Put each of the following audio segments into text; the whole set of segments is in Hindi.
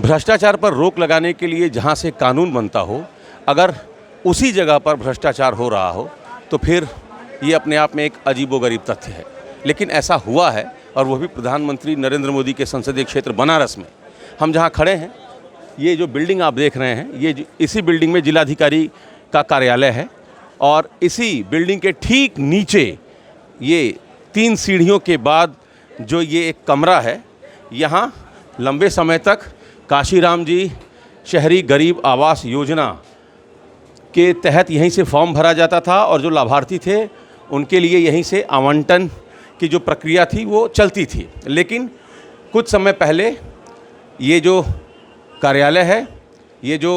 भ्रष्टाचार पर रोक लगाने के लिए जहाँ से कानून बनता हो, अगर उसी जगह पर भ्रष्टाचार हो रहा हो तो फिर ये अपने आप में एक अजीबोगरीब तथ्य है। लेकिन ऐसा हुआ है, और वो भी प्रधानमंत्री नरेंद्र मोदी के संसदीय क्षेत्र बनारस में। हम जहाँ खड़े हैं, ये जो बिल्डिंग आप देख रहे हैं, ये इसी बिल्डिंग में जिलाधिकारी का कार्यालय है, और इसी बिल्डिंग के ठीक नीचे ये 3 सीढ़ियों के बाद जो ये एक कमरा है, यहाँ लंबे समय तक काशीराम जी शहरी गरीब आवास योजना के तहत यहीं से फॉर्म भरा जाता था, और जो लाभार्थी थे उनके लिए यहीं से आवंटन की जो प्रक्रिया थी वो चलती थी। लेकिन कुछ समय पहले ये जो कार्यालय है, ये जो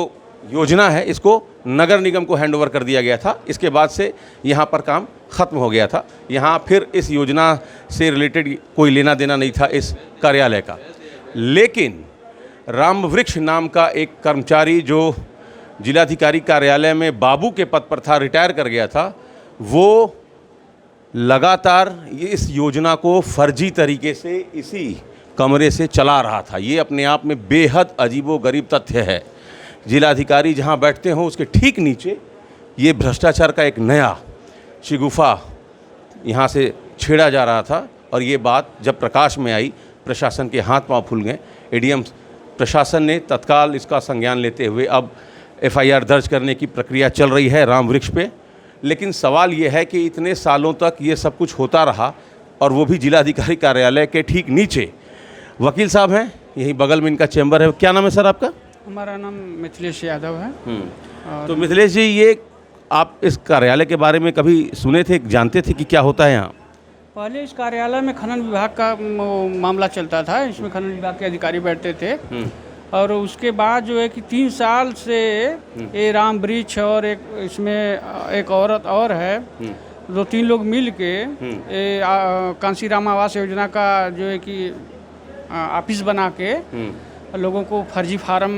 योजना है, इसको नगर निगम को हैंडओवर कर दिया गया था। इसके बाद से यहाँ पर काम ख़त्म हो गया था। यहाँ फिर इस योजना से रिलेटेड कोई लेना देना नहीं था इस कार्यालय का। लेकिन रामवृक्ष नाम का एक कर्मचारी जो जिलाधिकारी कार्यालय में बाबू के पद पर था, रिटायर कर गया था, वो लगातार इस योजना को फर्जी तरीके से इसी कमरे से चला रहा था। ये अपने आप में बेहद अजीबोगरीब तथ्य है। जिलाधिकारी जहां बैठते हों उसके ठीक नीचे ये भ्रष्टाचार का एक नया शिगुफा यहां से छेड़ा जा रहा था। और ये बात जब प्रकाश में आई, प्रशासन के हाथ पांव फूल गए। एडीएम प्रशासन ने तत्काल इसका संज्ञान लेते हुए अब एफआईआर दर्ज करने की प्रक्रिया चल रही है रामवृक्ष पे। लेकिन सवाल ये है कि इतने सालों तक ये सब कुछ होता रहा, और वो भी जिलाधिकारी कार्यालय के ठीक नीचे। वकील साहब हैं, यहीं बगल में इनका चैम्बर है। क्या नाम है सर आपका? हमारा नाम मिथिलेश यादव है। तो मिथिलेश जी, ये आप इस कार्यालय के बारे में कभी सुने थे, जानते थे कि क्या होता है यहाँ? पहले इस कार्यालय में खनन विभाग का मामला चलता था। इसमें खनन विभाग के अधिकारी बैठते थे, और उसके बाद जो है कि 3 साल से ये रामवृक्ष और एक इसमें एक औरत और है, 2-3 लोग मिल के कांशीराम आवास योजना का जो है कि ऑफिस बना के लोगों को फर्जी फार्म,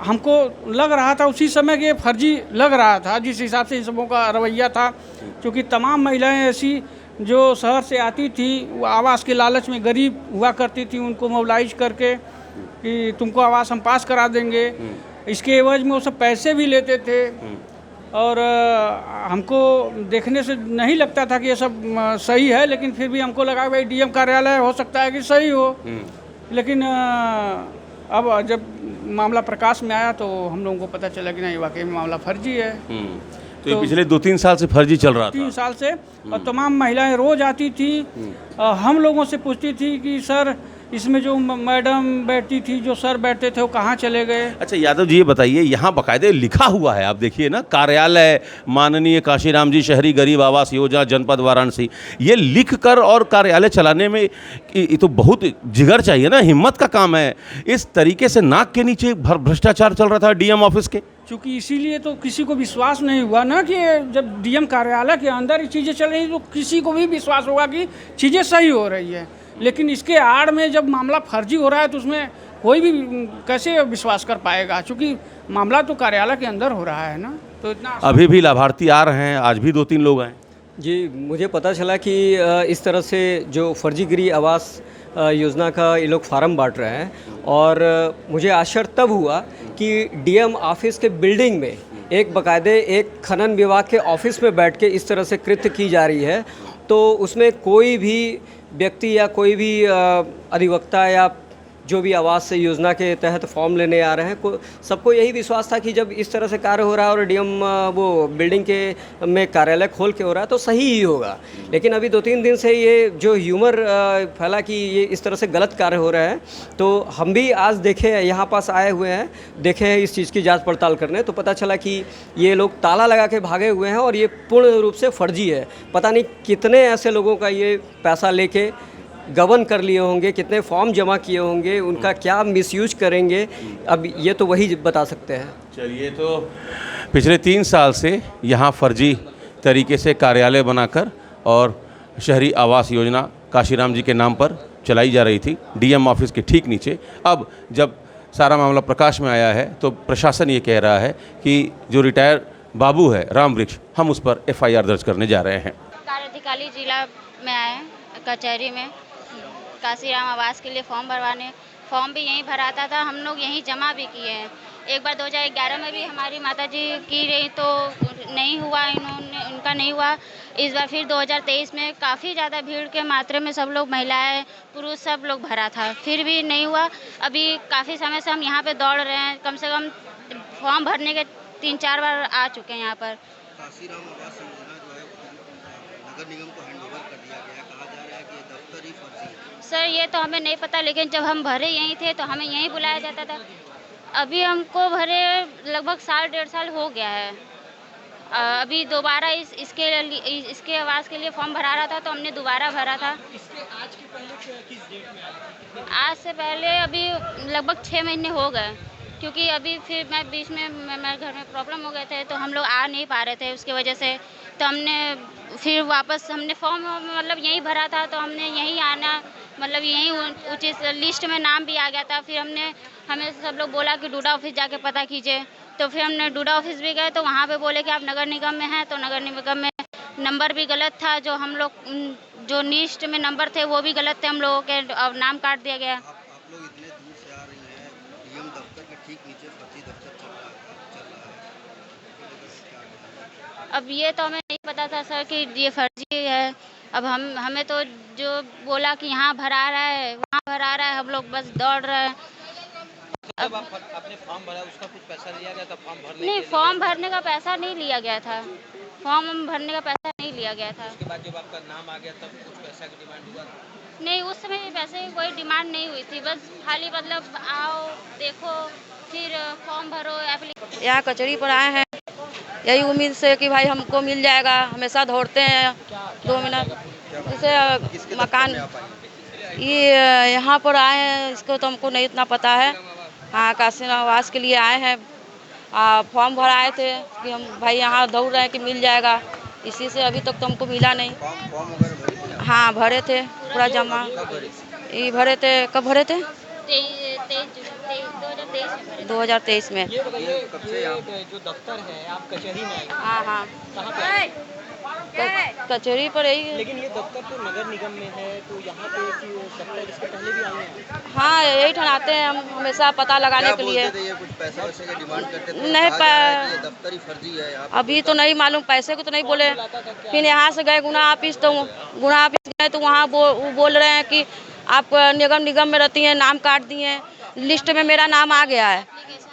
हमको लग रहा था उसी समय कि फर्जी लग रहा था जिस हिसाब से इन सबों का रवैया था। क्योंकि तमाम महिलाएं ऐसी जो शहर से आती थी, वो आवास के लालच में गरीब हुआ करती थी, उनको मोबिलाइज करके कि तुमको आवास हम पास करा देंगे। इसके एवज में वो सब पैसे भी लेते थे, और हमको देखने से नहीं लगता था कि ये सब सही है। लेकिन फिर भी हमको लगा भाई डीएम कार्यालय हो सकता है कि सही हो। लेकिन अब जब मामला प्रकाश में आया तो हम लोगों को पता चला कि नहीं, वाकई में मामला फर्जी है। तो ये पिछले 2-3 साल से फर्जी चल रहा था। 3 साल से, और तमाम महिलाएं रोज आती थी, हम लोगों से पूछती थी कि सर इसमें जो मैडम बैठती थी, जो सर बैठते थे, वो कहाँ चले गए। अच्छा यादव जी, ये बताइए, यहाँ बाकायदे लिखा हुआ है, आप देखिए ना, कार्यालय माननीय काशीराम जी शहरी गरीब आवास योजना जनपद वाराणसी। ये लिख कर और कार्यालय चलाने में ये तो बहुत जिगर चाहिए ना, हिम्मत का काम है। इस तरीके से नाक के नीचे भ्रष्टाचार चल रहा था डीएम ऑफिस के। क्योंकि इसीलिए तो किसी को विश्वास नहीं हुआ ना कि जब डीएम कार्यालय के अंदर ये चीज़ें चल रही तो किसी को भी विश्वास होगा कि चीज़ें सही हो रही है। लेकिन इसके आड़ में जब मामला फर्जी हो रहा है तो उसमें कोई भी कैसे विश्वास कर पाएगा, क्योंकि मामला तो कार्यालय के अंदर हो रहा है ना। तो इतना अभी भी लाभार्थी आ रहे हैं, आज भी 2-3 लोग आए जी। मुझे पता चला कि इस तरह से जो फर्जीगिरी आवास योजना का ये लोग फार्म बांट रहे हैं, और मुझे आश्चर्य तब हुआ कि डीएम ऑफिस के बिल्डिंग में एक बाकायदे एक खनन विभाग के ऑफिस में बैठ के इस तरह से कृत्य की जा रही है। तो उसमें कोई भी व्यक्ति या कोई भी अधिवक्ता या जो भी आवास योजना के तहत फॉर्म लेने आ रहे हैं, सबको यही विश्वास था कि जब इस तरह से कार्य हो रहा है और डीएम वो बिल्डिंग के में कार्यालय खोल के हो रहा है तो सही ही होगा। लेकिन अभी 2-3 दिन से ये जो ह्यूमर फैला कि ये इस तरह से गलत कार्य हो रहा है, तो हम भी आज देखे यहाँ पास आए हुए हैं, देखे हैं इस चीज़ की जांच पड़ताल करने, तो पता चला कि ये लोग ताला लगा के भागे हुए हैं और ये पूर्ण रूप से फर्जी है। पता नहीं कितने ऐसे लोगों का ये पैसा लेके गबन कर लिए होंगे, कितने फॉर्म जमा किए होंगे, उनका क्या मिसयूज करेंगे, अब ये तो वही बता सकते हैं। चलिए, तो पिछले 3 साल से यहाँ फर्जी तरीके से कार्यालय बनाकर और शहरी आवास योजना काशीराम जी के नाम पर चलाई जा रही थी डीएम ऑफिस के ठीक नीचे। अब जब सारा मामला प्रकाश में आया है तो प्रशासन ये कह रहा है कि जो रिटायर बाबू है रामवृक्ष, हम उस पर एफआईआर दर्ज करने जा रहे हैं। कार्याधिकारी जिला में आए कचहरी में काशीराम आवास के लिए फॉर्म भरवाने, फॉर्म भी यहीं भराता था, हम लोग यहीं जमा भी किए हैं। एक बार 2011 में भी हमारी माताजी की रही तो नहीं हुआ, उनका नहीं हुआ। इस बार फिर 2023 में काफ़ी ज़्यादा भीड़ के मात्रा में सब लोग, महिलाएं पुरुष सब लोग भरा था, फिर भी नहीं हुआ। अभी काफ़ी समय से हम यहाँ पे दौड़ रहे हैं, कम से कम फॉर्म भरने के 3-4 बार आ चुके हैं यहाँ पर। काशीराम आवास योजना जो है नगर निगम को हैंडओवर कर दिया गया है, कहा जा रहा है कि ये दफ्तर ही फर्जी है। सर ये तो हमें नहीं पता, लेकिन जब हम भरे यहीं थे तो हमें यहीं बुलाया जाता था। अभी हमको भरे लगभग 1.5 साल हो गया है। अभी दोबारा इसके आवास के लिए फॉर्म भरा रहा था तो हमने दोबारा भरा था। इसके आज के पहले किस डेट में आई थी? आज से पहले अभी लगभग 6 महीने हो गए, क्योंकि अभी फिर मैं बीच में मेरे घर में प्रॉब्लम हो गए थे तो हम लोग आ नहीं पा रहे थे, उसकी वजह से तो हमने फिर वापस हमने फॉर्म मतलब यहीं भरा था तो हमने यहीं आना, मतलब यहीं उचित लिस्ट में नाम भी आ गया था। फिर हमें सब लोग बोला कि डूडा ऑफिस जाके पता कीजिए, तो फिर हमने डूडा ऑफिस भी गए तो वहाँ पे बोले कि आप नगर निगम में हैं, तो नगर निगम में नंबर भी गलत था, जो हम लोग जो लिस्ट में नंबर थे वो भी गलत थे हम लोगों के, और नाम काट दिया गया। आप लोग इतने दूर से आ रही हैं, डीएम दफ्तर के ठीक नीचे फर्जी दफ्तर चल रहा है। अब ये तो हमें नहीं पता था सर कि ये फर्जी है। अब हमें तो जो बोला कि यहाँ भरा रहा है वहाँ भरा रहा है, हम लोग बस दौड़ रहे हैं। जब आप अपने फॉर्म भरा उसका कुछ पैसा लिया गया था फॉर्म भरने नहीं, के लिए? फॉर्म भरने का पैसा नहीं लिया गया था, फॉर्म भरने का पैसा नहीं लिया गया था। उसके बाद जब आपका नाम आ गया तब कुछ पैसा की डिमांड हुआ था? नहीं, उस समय पैसे की कोई डिमांड नहीं हुई थी, बस खाली मतलब आओ देखो फिर फॉर्म भरो एप्लीकेशन। यहाँ कचहरी पर आए हैं यही उम्मीद से कि भाई हमको मिल जाएगा, हमेशा दौड़ते हैं 2 मिनट जैसे मकान ये यहाँ पर आए हैं, इसको तो हमको नहीं इतना पता है। हाँ, काशीराम आवास के लिए आए हैं, फॉर्म भराए थे कि हम भाई यहाँ दौड़ रहे हैं कि मिल जाएगा, इसी से अभी तक तो हमको मिला नहीं। फॉर्म वगैरह भरे थे आप? हाँ भरे थे पूरा जमा, ये भरे थे। कब भरे थे? 2023 में। ये बताइए, ये जो दफ्तर है आप कचहरी में आए, हाँ हाँ, कहाँ पे आए? कचहरी पर यही। लेकिन ये दफ्तर तो नगर निगम में है, तो यहाँ पे कि दफ्तर इसके पहले भी आए हैं? हाँ यही ठन आते हैं हम हमेशा पता लगाने के लिए। बोलते थे ये कुछ पैसे वैसे की डिमांड करते थे, नहीं, कहा जा रहा है कि ये दफ्तर ही फर्जी है यहाँ पे। अभी तो नहीं मालूम, पैसे को तो नहीं बोले। फिर यहाँ से गए गुना ऑफिस, तो गुना ऑफिस गए तो वहाँ वो बोल रहे हैं कि आप निगम में रहती हैं, नाम काट दिए हैं, लिस्ट में मेरा नाम आ गया है।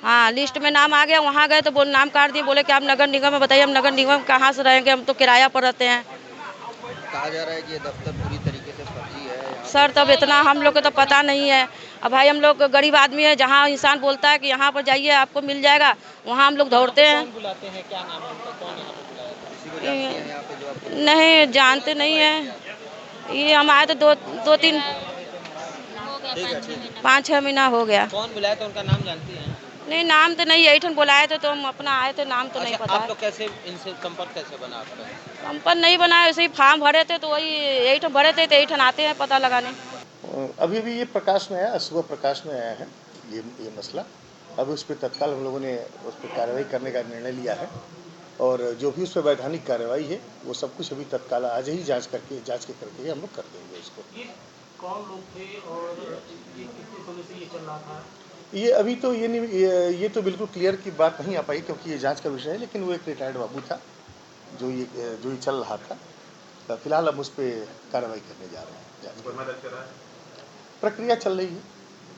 हाँ लिस्ट में नाम आ गया, वहाँ गए तो बोल नाम काट दिए, बोले कि आप नगर निगम में बताइए। हम नगर निगम कहाँ से रहेंगे, हम तो किराया पर रहते हैं। कहा जा रहा है कि ये दफ्तर पूरी तरीके से फर्जी है यहाँ सर तब इतना हम लोग को तो पता नहीं है। अब भाई हम लोग गरीब आदमी है, जहाँ इंसान बोलता है कि यहाँ पर जाइए आपको मिल जाएगा, वहाँ हम लोग दौड़ते हैं। कौन बुलाते हैं, क्या नाम है उनका, कौन यहाँ पे बुलाया था? किसी को जानती हैं यहाँ पे जो आपको? नहीं जानते नहीं है, ये हम आए तो 2-3 हो गया 5-6 महीना हो गया। कौन बुलाया था उनका नाम जानती हैं? नहीं नाम तो नहीं, यही ठन बुलाए थे तो हम अपना आए थे, नाम तो नहीं अच्छा, पता आप है। लोग कैसे इनसे संपर्क कैसे बना आपका? संपर्क नहीं बनाए, वैसे ही फॉर्म भरे थे तो वही यही ठन भरे थे, तो यही ठन आते हैं पता लगाने। अभी भी ये प्रकाश में आया, सुबह प्रकाश में आया है ये मसला। अभी उस पर तत्काल हम लोगों ने उस पर कार्रवाई करने का निर्णय लिया है, और जो भी उस पर वैधानिक कार्रवाई है वो सब कुछ अभी तत्काल आज ही जांच करके हम लोग कर देंगे उसको। कौन लोग थे और ये कितने समय से ये चल रहा था? ये अभी तो ये तो बिल्कुल क्लियर की बात नहीं आ पाई, क्योंकि ये जांच का विषय है, लेकिन वो एक रिटायर्ड बाबू था जो ये चल रहा था। फिलहाल हम उस पर कार्रवाई करने जा रहे हैं। प्रक्रिया चल रही है।